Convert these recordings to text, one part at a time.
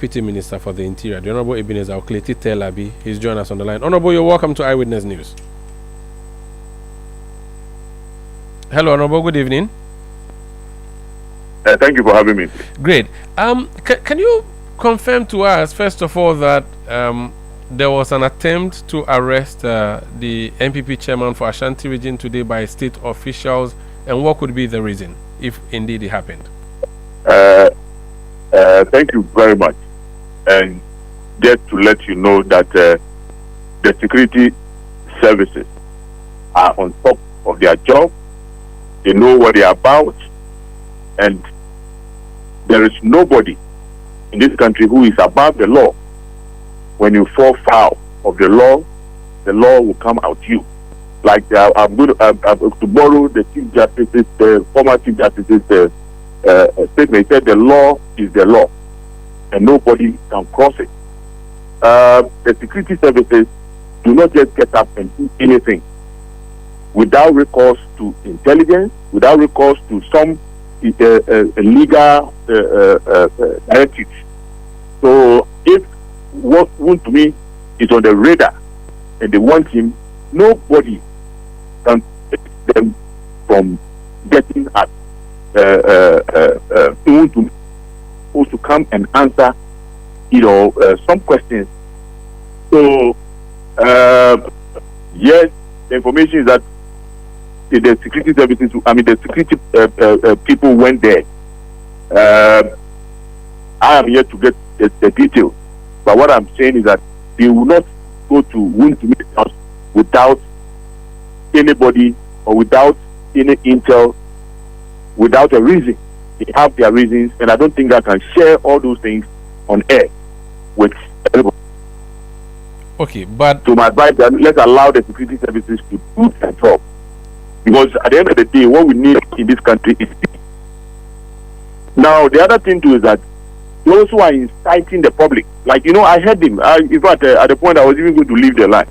Deputy Minister for the Interior, the Honorable Ebenezer Okleti Terlabi. He's joined us on the line. Honorable, you're welcome to Eyewitness News. Hello, Honorable. Good evening. Thank you for having me. Great. Can you confirm to us, first of all, that there was an attempt to arrest the NPP chairman for Ashanti region today by state officials, and what could be the reason, if indeed it happened? Thank you very much. And just to let you know that the security services are on top of their job. They know what they are about, and there is nobody in this country who is above the law. When you fall foul of the law will come out you. Like I'm going to borrow the Chief Justice, the former Chief Justice's statement. He said the law is the law, and nobody can cross it. The security services do not just get up and do anything without recourse to intelligence, without recourse to some legal directives. So if what Wontumi is on the radar and they want him, nobody can take them from getting at Wontumi, who's to come and answer, some questions. So yes, the information is that the security services, the security people went there. I am here to get the details, but what I'm saying is that they will not go to Wontumi's house without anybody or without any intel, without a reason. They have their reasons, and I don't think I can share all those things on air with everybody. Okay, but so my advice is let's allow the security services to do their job, because at the end of the day, what we need in this country is peace. Now, the other thing too is that those who are inciting the public, like I heard him. In fact, at the point I was even going to leave the line,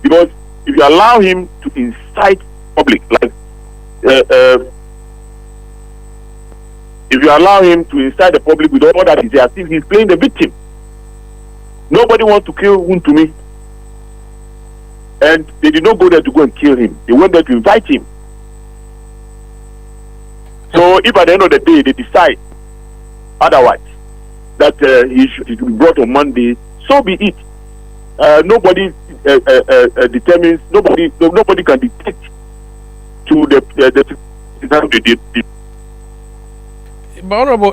because if you allow him to incite public, like if you allow him to incite the public with all that is as if he's playing the victim. Nobody wants to kill Wontumi, and they did not go there to go and kill him. They went there to invite him. So if at the end of the day they decide otherwise, that he should be brought on Monday, so be it. Nobody determines. Nobody can dictate to the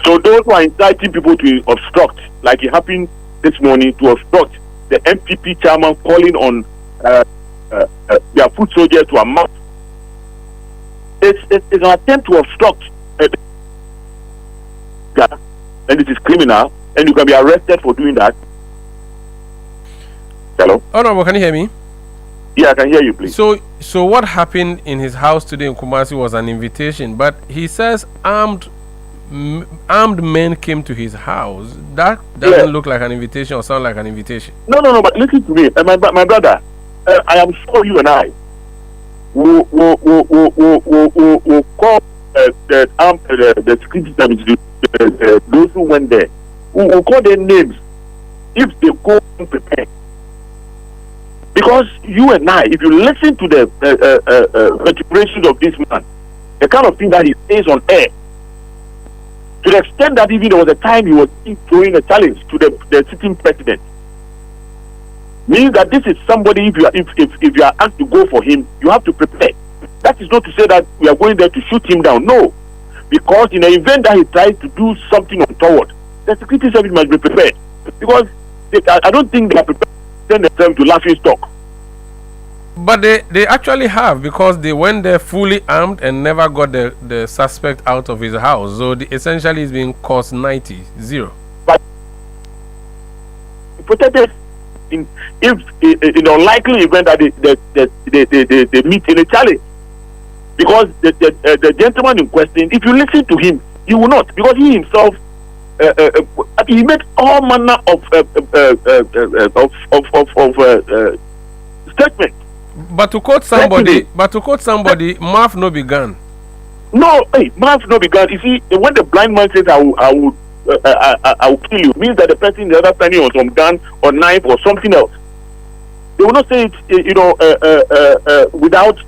So those who are inciting people to obstruct, like it happened this morning, to obstruct the MPP chairman calling on their foot soldiers to amass. It's an attempt to obstruct, and it is criminal, and you can be arrested for doing that. Hello? Honorable, can you hear me? Yeah, I can hear you, please. So what happened in his house today in Kumasi was an invitation, but he says armed men came to his house. That doesn't look like an invitation or sound like an invitation. No, but listen to me, my brother. I am sure you and I will call the security services, those who went there. We'll call their names if they go unprepared. Because you and I, if you listen to the vertebrations of this man, the kind of thing that he says on air, to the extent that even there was a time he was throwing a challenge to the sitting president, means that this is somebody, if you are asked to go for him, you have to prepare. That is not to say that we are going there to shoot him down. No. Because in the event that he tries to do something untoward, the security service must be prepared. Because I don't think they are prepared to send themselves to laughing stock. But they actually have, because they went there fully armed and never got the suspect out of his house. So essentially it's being cost 90-0. But protected in the unlikely event that they meet in a challenge. Because the gentleman in question, if you listen to him, he will not, because he himself he made all manner of statements. But to quote somebody, mouth no began. No, hey, mouth no began. You see, when the blind man says, I will I will kill you, means that the person is either standing on some gun or knife or something else. They will not say it, without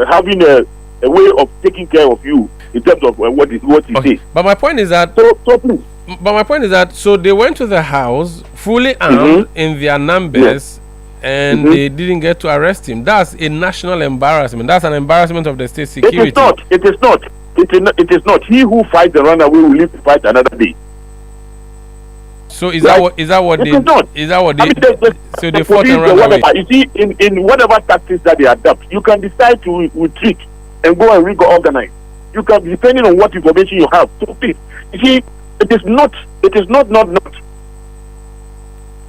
having a way of taking care of you in terms of what he says. But my point is that. So please. But my point is that so they went to the house fully armed in their numbers, and they didn't get to arrest him. That's a national embarrassment. That's an embarrassment of the state security. It is not. It is not. It is not. He who fights the runaway will live to fight another day. So is that what they? Is that what they? I mean, so they fought and ran away. You see, in whatever tactics that they adopt, you can decide to retreat and go and reorganize. You can, depending on what information you have. So please, you see, it is not. It is not.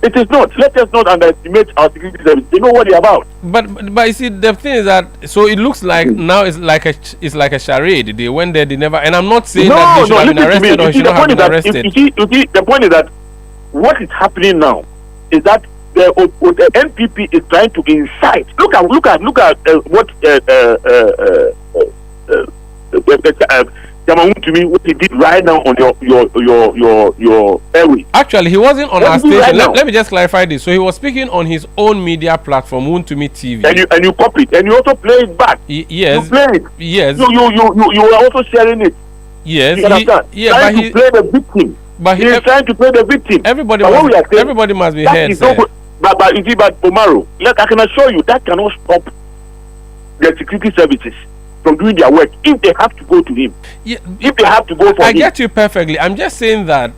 It is not. Let us not underestimate our security service. They know what they're about. But you see, the thing is that so it looks like now it's like a charade. They went there, they never. And I'm not saying that he should have been arrested or he should not have been arrested. You see, the point is that what is happening now is that the NPP is trying to incite. Look at what Wontumi, what he did right now on your airway. Actually, he wasn't on our station. Right let me just clarify this. So he was speaking on his own media platform, Wontumi TV. And you copy it, and you also play it back. Yes. You play it. Yes. You were also sharing it. Yes. You understand? Trying to play the victim. But he is trying to play the victim. Everybody must be heard. But you see, but Omaro, I can assure you that cannot stop the security services from doing their work if they have to go to him. Yeah, if they have to go for him. I get you perfectly. I'm just saying that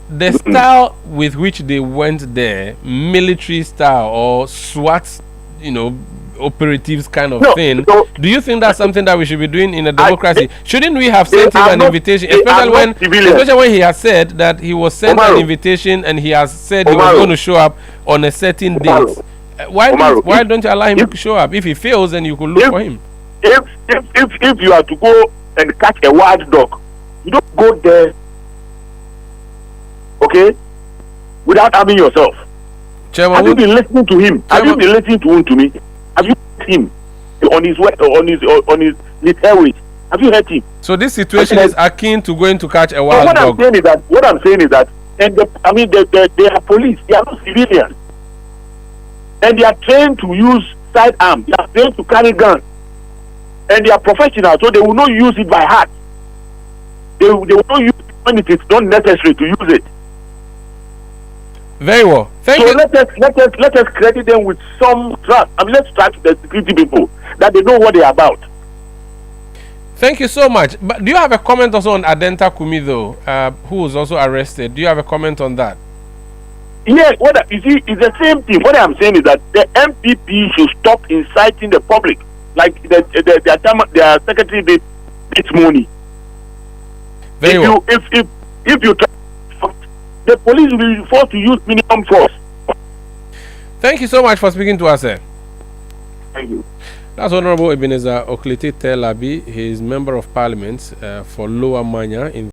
the style with which they went there, military style or SWAT, operatives kind of thing. So, do you think that's something that we should be doing in a democracy? Shouldn't we have sent him an invitation, especially when he has said that he was sent an invitation and he has said he was going to show up on a certain date? Why don't you allow him to show up? If he fails, then you could look for him. If you are to go and catch a wild dog, you don't go there, okay, without harming yourself. Chairman, have you been listening to him? Have you been listening to Wontumi? Have you heard him on his airways? Have you heard him? So this situation is akin to going to catch a wild dog. What I'm saying is that, and they are police. They are not civilians, and they are trained to use sidearms. They are trained to carry guns, and they are professionals, so they will not use it by heart. They will not use it when it is not necessary to use it. Very well. Thank you. Let us credit them with some trust. Let's trust the security people that they know what they are about. Thank you so much. But do you have a comment also on Adenta Kumi, though, who was also arrested? Do you have a comment on that? Yes. You see, it's the same thing. What I'm saying is that the MPP should stop inciting the public, like their secretary did this morning. Very well. If you try, the police will be forced to use minimum force. Thank you so much for speaking to us, sir. Thank you. That's Honorable Ebenezer Oklete Terlabi. He is Member of Parliament for Lower Manya in